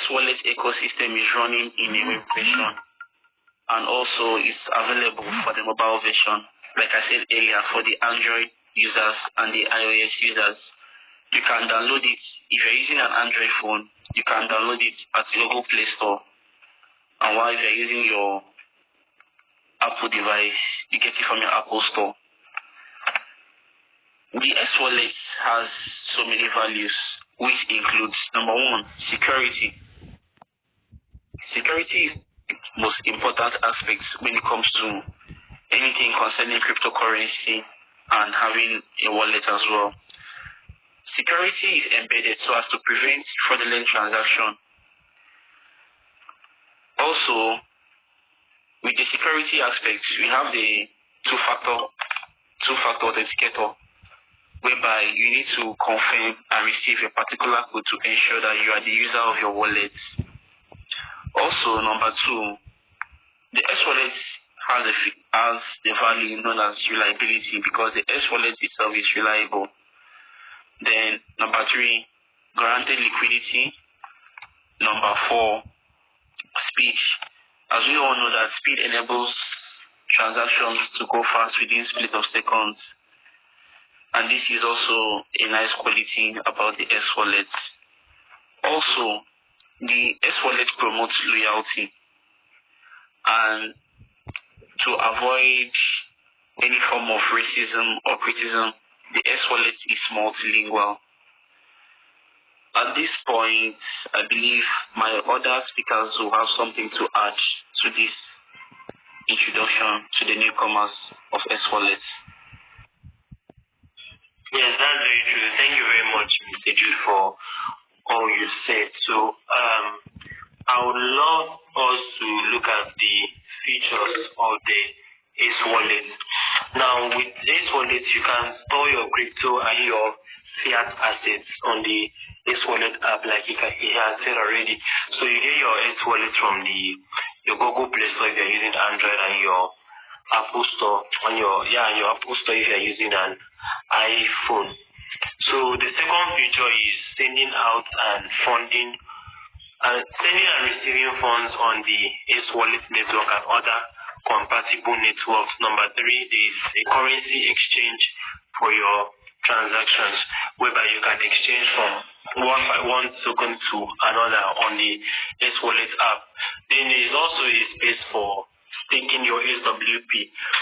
S-Wallet ecosystem is running in a web version, and also it's available for the mobile version, like I said earlier, for the Android users and the iOS users. You can download it. If you're using an Android phone, you can download it at the Google Play Store. And while you're using your Apple device, you get it from your Apple Store. The S-Wallet has so many values, which includes, number one, security. Security is the most important aspect when it comes to anything concerning cryptocurrency and having a wallet as well. Security is embedded so as to prevent fraudulent transaction. Also, with the security aspect, we have the two-factor authenticator, whereby you need to confirm and receive a particular code to ensure that you are the user of your wallet. Also, number two, the S-Wallet has the value known as reliability, because the S-Wallet itself is reliable. Then, number three, guaranteed liquidity. Number four, speed. As we all know that speed enables transactions to go fast within split of seconds. And this is also a nice quality about the S-Wallet. Also, the S-Wallet promotes loyalty. And to avoid any form of racism or criticism, the S-Wallet is multilingual. At this point, I believe my other speakers will have something to add to this introduction to the newcomers of S-Wallet. Yes, that's very true. Thank you very much, Mr. Jude, for all you said. So, I would love us to look at the features of the S-Wallet. Now, with S-Wallet, you can store your crypto and your fiat assets on the S-Wallet app, like he has said already. So you get your S-Wallet from your Google Play Store if you're using Android, and your Apple Store on your Apple Store if you're using an iPhone. So the second feature is sending out and funding, sending and receiving funds on the S-Wallet network and other compatible networks. Number three, there is a currency exchange for your transactions, whereby you can exchange from one token to another on the S-Wallet app. Then there is also a space for staking your SWP.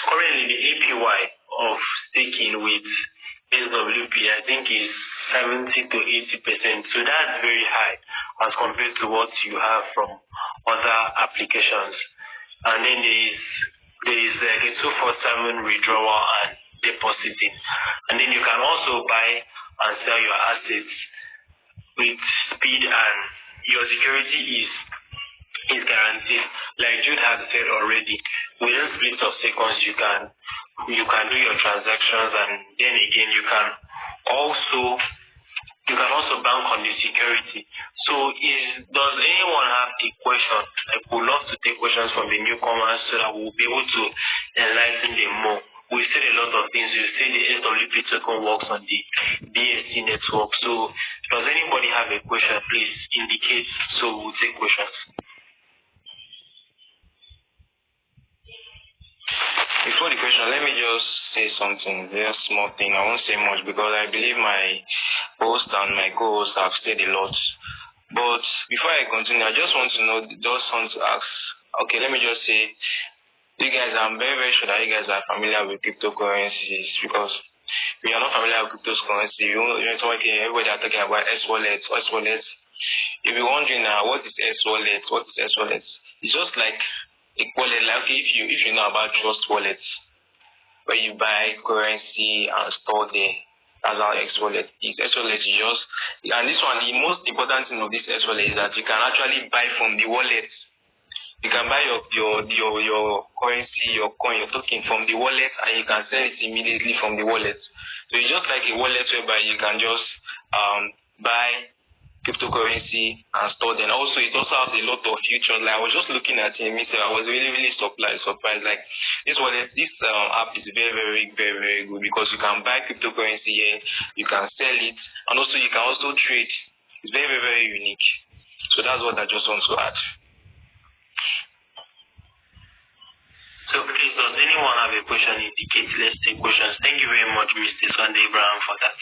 Currently, the APY of staking with SWP, I think, is 70 to 80%. So that's very high as compared to what you have from other applications. And then there is like a 247 withdrawal and depositing. And then you can also buy and sell your assets with speed, and your security is guaranteed. Like Jude has said already, within splits of seconds you can do your transactions, and then again you can also bank on the security. So does anyone have a question? I would love to take questions from the newcomers so that we'll be able to enlighten them more. We said a lot of things. We say the SWP token works on the BSC network. So does anybody have a question? Please indicate so we'll take questions. Before the question, let me just say something, very small thing. I won't say much because I believe my host and my co-host have said a lot. But before I continue, I just want to ask, okay, let me just say, you guys, I'm very, very sure that you guys are familiar with cryptocurrencies, because we are not familiar with cryptocurrency. Everybody are talking about S-Wallets. If you're wondering what is S-Wallet? It's just like a wallet, like if you know about Trust Wallets, where you buy currency and store there. That's how S-Wallet is. S-Wallet is just, and this one, the most important thing of this S-Wallet is that you can actually buy from the wallet. You can buy your currency, your coin, your token from the wallet, and you can sell it immediately from the wallet. So it's just like a wallet whereby you can just buy cryptocurrency and store them. Also, it also has a lot of features. Like I was just looking at it, I was really, really surprised. Like this wallet, this app is very, very, very, very good, because you can buy cryptocurrency here, you can sell it, and also you can also trade. It's very, very, very unique. So that's what I just want to add. So please, does anyone have a question? Indicate. Let's take questions. Thank you very much, Mr. Sunday Abraham, for that.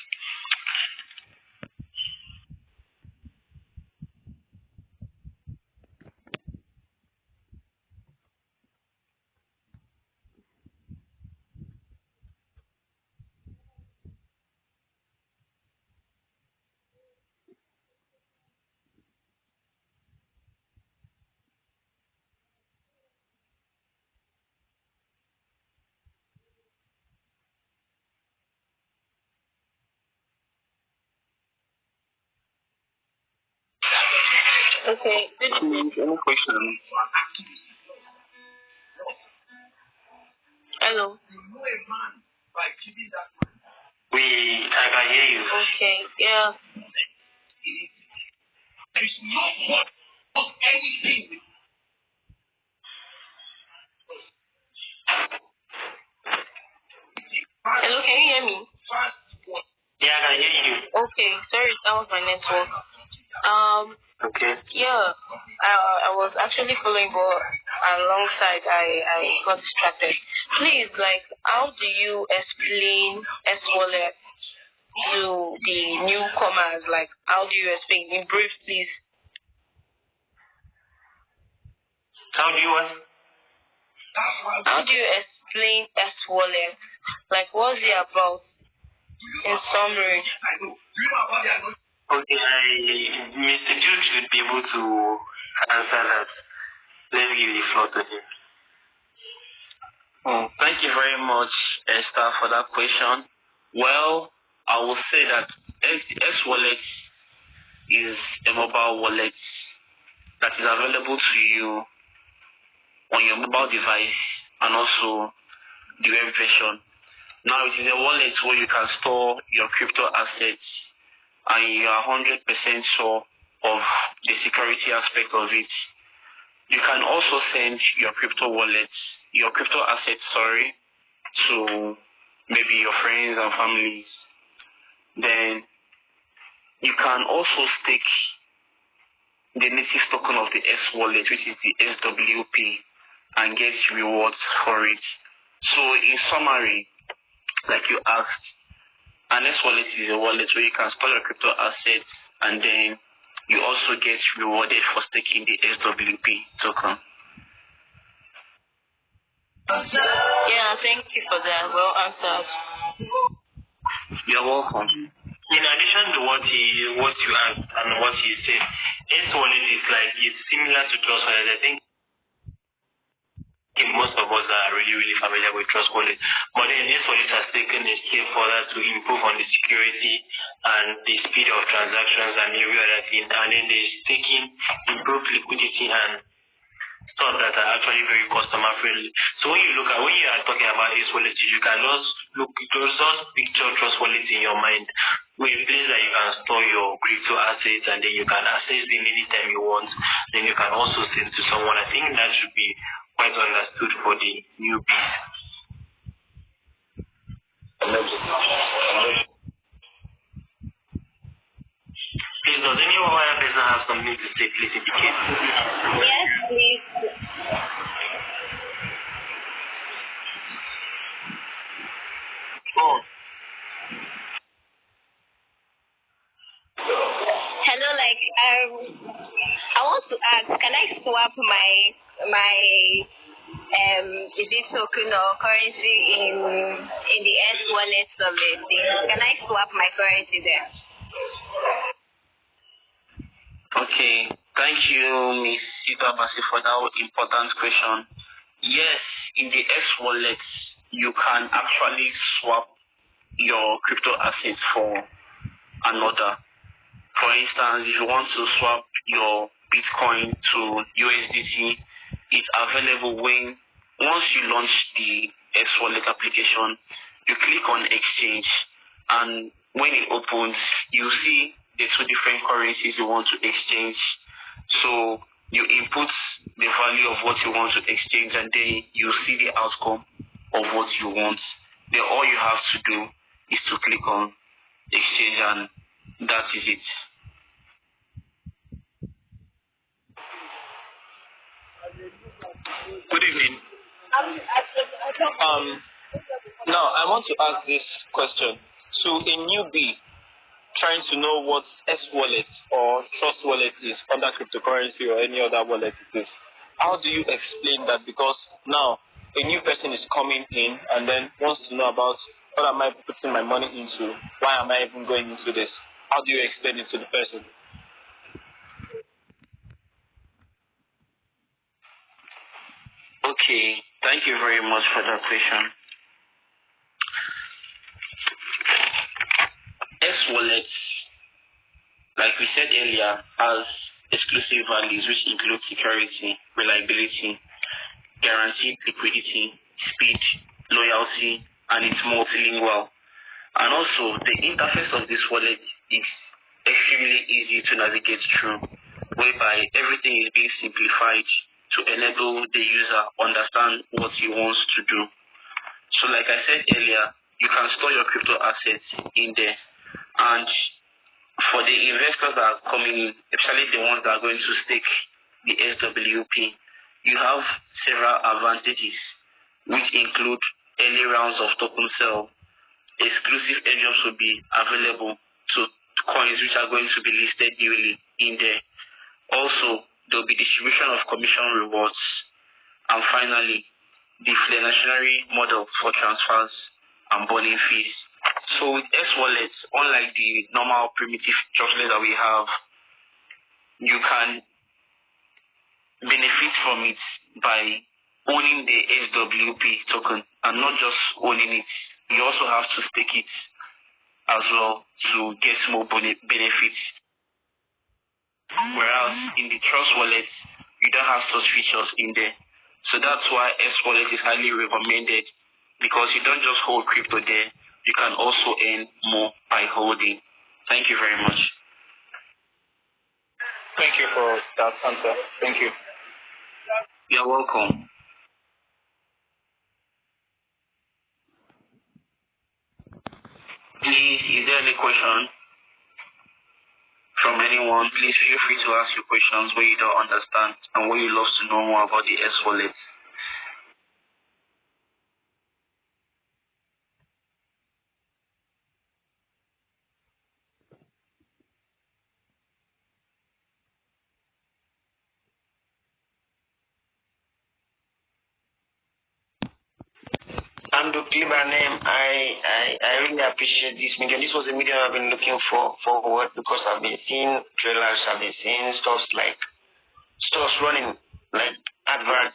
Okay. Any question? Hello. I can hear you. Okay. Yeah. Hello, can you hear me? Yeah, I can hear you. Okay. Sorry, that was my network. Okay. Yeah. I was actually following, but alongside I got distracted. Please, like, how do you explain S-Wallet to the newcomers? Like, how do you explain? In brief, please. How do you want? How do you explain S-Wallet? Like, what's it about? In summary. Okay, Mr. Jude should be able to answer that. Let me give the floor to him. Oh, Thank you very much, Esther, for that question. Well, I will say that S-Wallet is a mobile wallet that is available to you on your mobile device and also the web version. Now, it is a wallet where you can store your crypto assets and you are 100% sure of the security aspect of it. You can also send your crypto assets, to maybe your friends and families. Then you can also stake the native token of the S-Wallet, which is the SWP, and get rewards for it. So in summary, like you asked, an S-Wallet is a wallet where you can store your crypto assets and then you also get rewarded for staking the SWP token. Yeah, thank you for that. Well answered. You're welcome. In addition to what you asked and what you said, S-Wallet is similar to Trust Wallet. I think most of us are really, really familiar with Trust Wallet. But then S-Wallet has taken a step further to improve on the security and the speed of transactions and every other thing. And then they're taking improved liquidity and stuff that are actually very customer friendly. So when you are talking about S-Wallet, you can just picture Trust Wallet in your mind, where a place that you can store your crypto assets and then you can access them anytime you want. Then you can also send to someone. I think that should be quite understood for the newbies. Please, does any other person have something to say? Please indicate. Yes, please. Oh. Hello, I want to ask, can I swap my is it token or currency in the S-Wallet of it? Can I swap my currency there? Okay, thank you, Ms. Sita Basi, for that important question. Yes, in the S-Wallet, you can actually swap your crypto assets for another. For instance, if you want to swap your Bitcoin to USDT, it's available once you launch the S-Wallet application, you click on exchange, and when it opens, you see the two different currencies you want to exchange. So you input the value of what you want to exchange, and then you see the outcome of what you want. Then all you have to do is to click on exchange, and that is it. Good evening. Now I want to ask this question. So a newbie trying to know what S wallet or Trust wallet is under cryptocurrency or any other wallet it is, how do you explain that? Because now a new person is coming in and then wants to know about what am I putting my money into? Why am I even going into this? How do you explain it to the person? Okay, thank you very much for that question. S Wallet, like we said earlier, has exclusive values which include security, reliability, guaranteed liquidity, speed, loyalty, and it's multilingual. And also, the interface of this wallet is extremely easy to navigate through, whereby everything is being simplified to enable the user understand what he wants to do. So like I said earlier, you can store your crypto assets in there. And for the investors that are coming in, especially the ones that are going to stake the SWP, you have several advantages, which include early rounds of token sale. Exclusive airdrops will be available to coins which are going to be listed newly in there. Also, there will be distribution of commission rewards. And finally, the deflationary model for transfers and burning fees. So with S wallets, unlike the normal primitive chocolate that we have, you can benefit from it by owning the SWP token and not just owning it. You also have to stake it as well to get more benefits. Whereas in the Trust wallet, you don't have such features in there. So that's why S wallet is highly recommended, because you don't just hold crypto there, you can also earn more by holding. Thank you very much. Thank you for that answer. Thank you. You're welcome. Please, is there any question from anyone? Please feel free to ask your questions where you don't understand and where you love to know more about the S wallet. I'm the Cleaver name. I really appreciate this medium. This was a medium I've been looking forward, because I've been seeing trailers, I've been seeing stuff running, like adverts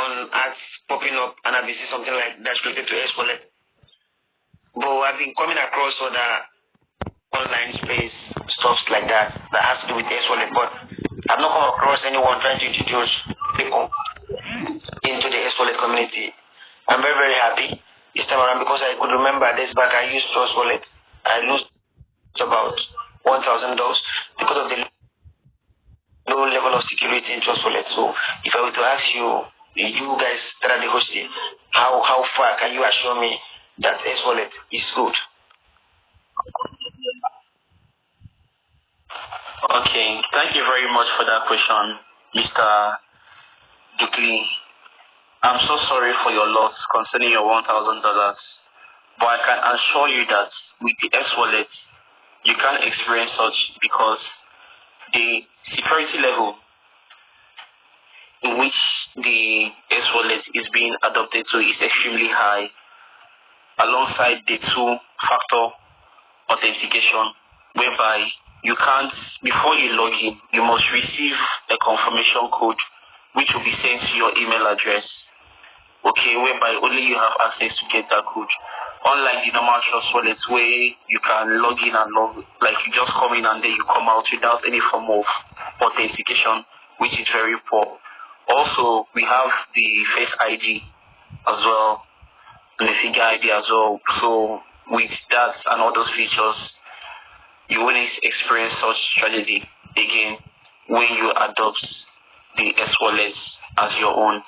on ads popping up, and I've been seeing something like that's related to S wallet. But I've been coming across other online space stuff like that has to do with S wallet, but I've not come across anyone trying to introduce people into the S wallet community. I'm very, very happy this time around, because I could remember days back I used Trust wallet. I lost about $1,000 because of the low level of security in Trust wallet. So if I were to ask you, you guys that are the hosting, how far can you assure me that S wallet is good? Okay, thank you very much for that question, Mr. Dukli. I'm so sorry for your loss concerning your $1,000, but I can assure you that with the S wallet, you can't experience such, because the security level in which the S wallet is being adopted to is extremely high, alongside the two-factor authentication, whereby you can't, before you log in, you must receive a confirmation code which will be sent to your email address. Okay, whereby only you have access to get that code. Unlike the normal Trust wallets where you can log in and like you just come in and then you come out without any form of authentication, which is very poor. Also, we have the Face ID as well, and the Figure ID as well. So with that and all those features, you wouldn't experience such tragedy again when you adopt the S wallet as your own.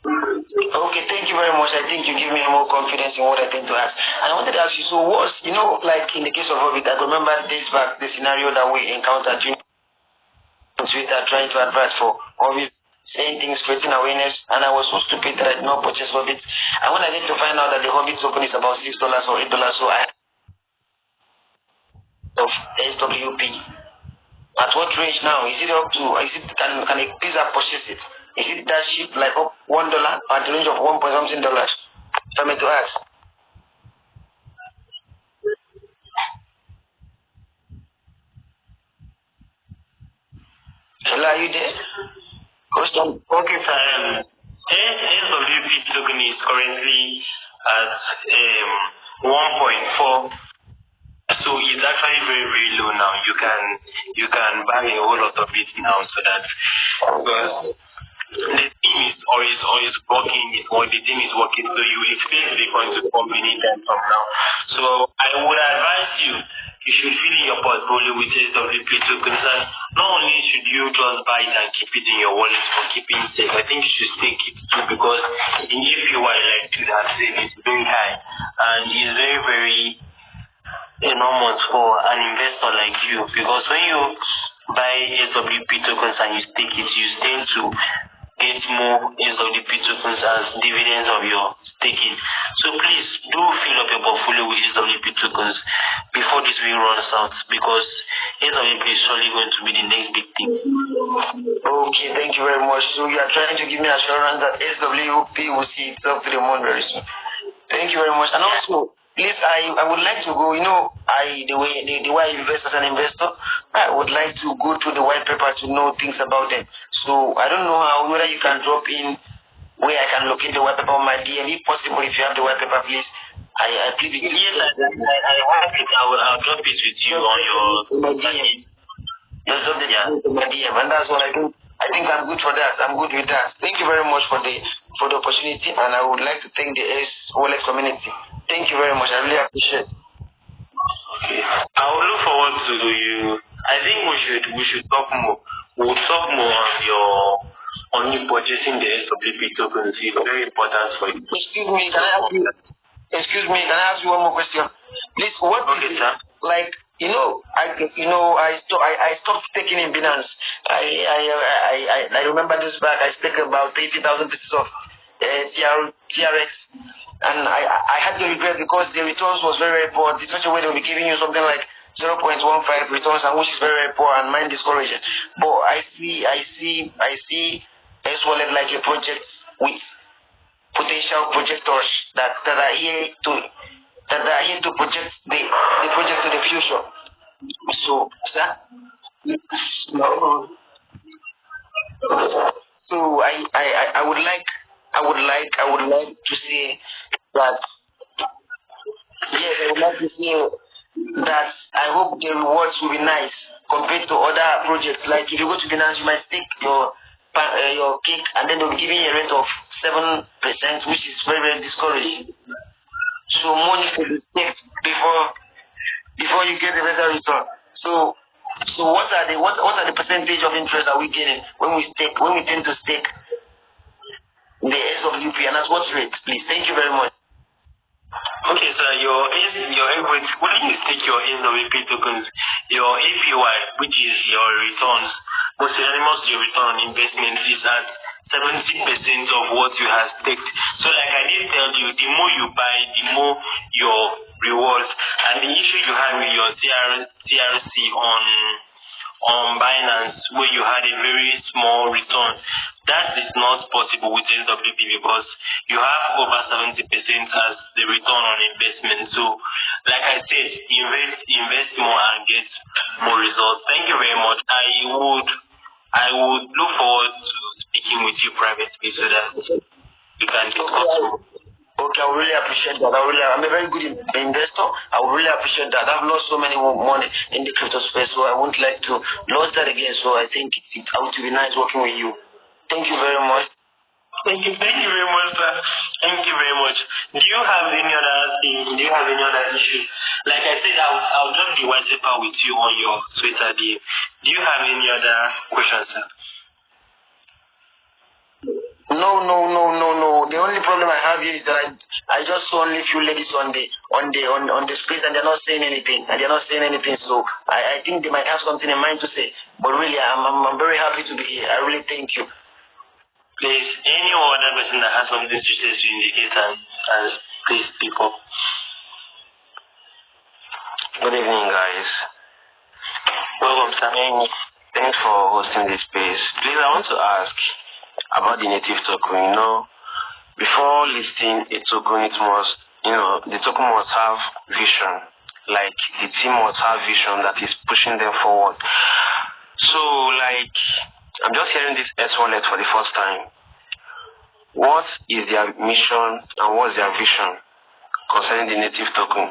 Okay, thank you very much. I think you give me more confidence in what I think to ask. And I wanted to ask you, so what's, like in the case of Hobbit, I remember days back the scenario that we encountered on Twitter trying to advert for Hobbit saying things, creating awareness, and I was so stupid that I did not purchase Hobbit. And when I get to find out that the Hobbit token is about $6 or $8, so I of SWP. At what range now? Is it up to? Is it can a pizza purchase it? Is it that cheap, like up $1 at the range of $1 point something dollars? For me to ask. Hello, are you there? Question. Okay, sir. SWP token is currently at 1.4. So it's actually very, very low now. You can buy a whole lot of it now, so that because the team is always working, or the team is working, so you expect the coin to come anytime from now. So I would advise you should fill in your portfolio with SWP tokens, and not only should you just buy it and keep it in your wallet for keeping it safe, I think you should stake it too, because in APY, like you have said, it's very high and it's very, very enormous for an investor like you, because when you buy SWP tokens and you stake it, you tend to get more SWP tokens as dividends of your staking. So please do fill up your portfolio with SWP tokens before this week runs out, because SWP is surely going to be the next big thing. Okay, thank you very much. So you are trying to give me assurance that SWP will see itself to the moon very soon. Thank you very much. And also, please, I would like to go, the way I invest as an investor, I would like to go through the white paper to know things about them. So I don't know whether you can drop in where I can locate the white paper on my DM. If possible, if you have the white paper, please. I plead with you. Yes, I have it. I'll drop it with you on your DM. Just drop the to my DM, and that's what I do. I think I'm good for that. I'm good with that. Thank you very much for the opportunity, and I would like to thank the wallet community. Thank you very much. I really appreciate it. Okay. I will look forward to you. I think we should talk more. We'll talk more on you purchasing the SWP tokens. It's very important for you. Excuse me, can I ask you one more question? Please, what okay, sir. Like, I stopped taking in Binance. I remember this back. I staked about 80,000 pieces of TRX, and I had to regret because the returns was very, very poor. In such a way they will be giving you something like 0.15 returns, and which is very, very poor and mind discouraging. But I see S Wallet like a project with potential projectors that are here to project the project to the future. So, sir. So I would like to say that yes, I would like to say that I hope the rewards will be nice compared to other projects. Like if you go to Binance, you might stake your cake and then they'll be giving you a rate of 7%, which is very, very discouraging. So money should be staked before you get a better return. So what are the percentage of interest are we getting when we tend to stake the SWP, and at what rate, please? Thank you very much. Okay, sir, when you stake your SWP tokens, your APY, which is your returns, most synonymous to your return on investment, is at 70% of what you have staked. So like I did tell you, the more you buy, the more your rewards. And the issue you had with your TRC on Binance, where you had a very small return, that is not possible with SWP because you have over 70% as the return on investment. So like I said, invest more and get more results. Thank you very much. I would look forward to speaking with you privately so that we can discuss more. Okay, I would really appreciate that. I'm a very good investor. I would really appreciate that. I've lost so many money in the crypto space, so I wouldn't like to lose that again. So I think it would be nice working with you. Thank you very much. Thank you very much, sir. Thank you very much. Do you have any other issue? Like I said, I'll drop the white paper with you on your Twitter DM. Do you have any other questions, sir? No. The only problem I have here is that I just saw only few ladies on the space and they're not saying anything. So I think they might have something in mind to say. But really, I'm very happy to be here. I really thank you. Please, any other person that has something to say to indicate and please speak up. Good evening, guys. Welcome, sir. Thanks for hosting this space. Please, I want to ask about the native token. Before listing a token, it must, the token must have vision. Like, the team must have vision that is pushing them forward. So, like, I'm just hearing this S-Wallet for the first time. What is their mission and what's their vision concerning the native token?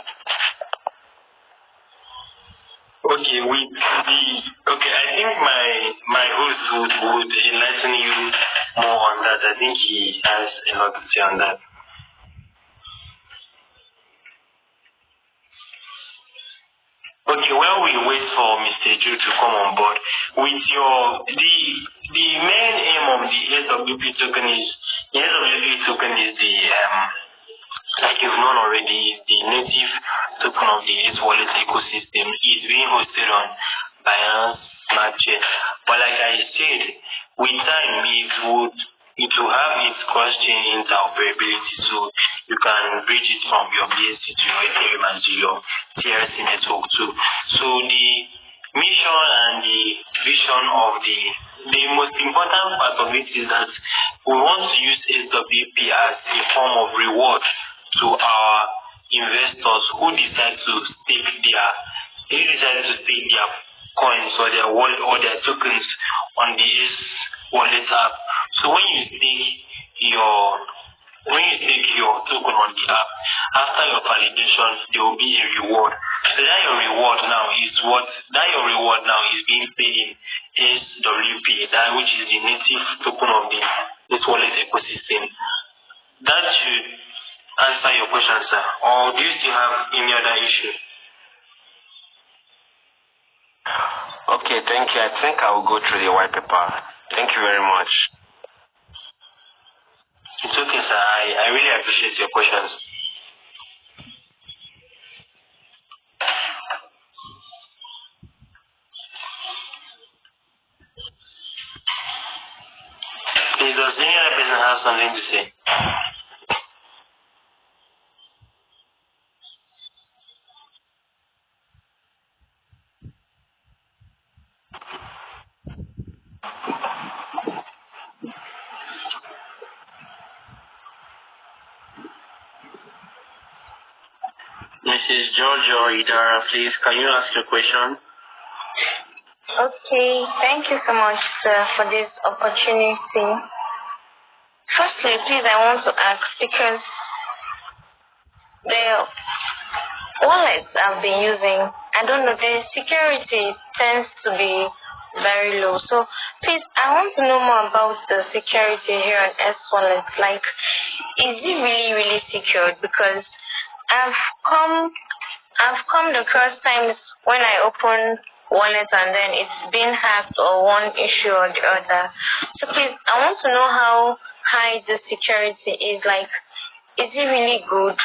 Okay, I think my host would enlighten you more on that. I think he has a lot to say on that. Okay, while we wait for Mr. Joe to come on board, with the main aim of the SWP token is the like you've known already, the native token of the S-Wallet ecosystem is being hosted on Binance Smart Chain. But like I said, with time it will have its cross-chain interoperability, so you can bridge it from your BSC to your Ethereum and to your TRC network too. So the mission and the vision of the most important part of it is that we want to use SWP as a form of reward to our investors who decide to stake their coins or their wallet or their tokens on the S-Wallet app. So when you stake your token on the app, after your validation, there will be a reward. So your reward now is being paid in SWP, that which is the native token of the S-Wallet ecosystem. That should answer your question, sir. Or do you still have any other issue? Okay, thank you. I think I will go through the white paper. Thank you very much. It's okay, sir. I really appreciate your questions. Please, does any other person have something to say? Mrs. George or Idara, please, can you ask your question? Okay, thank you so much, sir, for this opportunity. Firstly, please, I want to ask, because the wallets I've been using, I don't know, the security tends to be very low. So, please, I want to know more about the security here on S-Wallet. Like, is it really, really secured? Because I've come across times when I open wallet and then it's been hacked or one issue or the other. So please, I want to know how high the security is. Like, is it really good?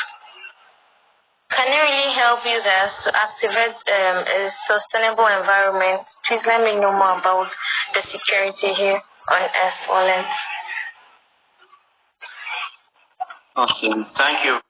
Can it really help users to activate a sustainable environment? Please let me know more about the security here on S-Wallet. Okay, thank you.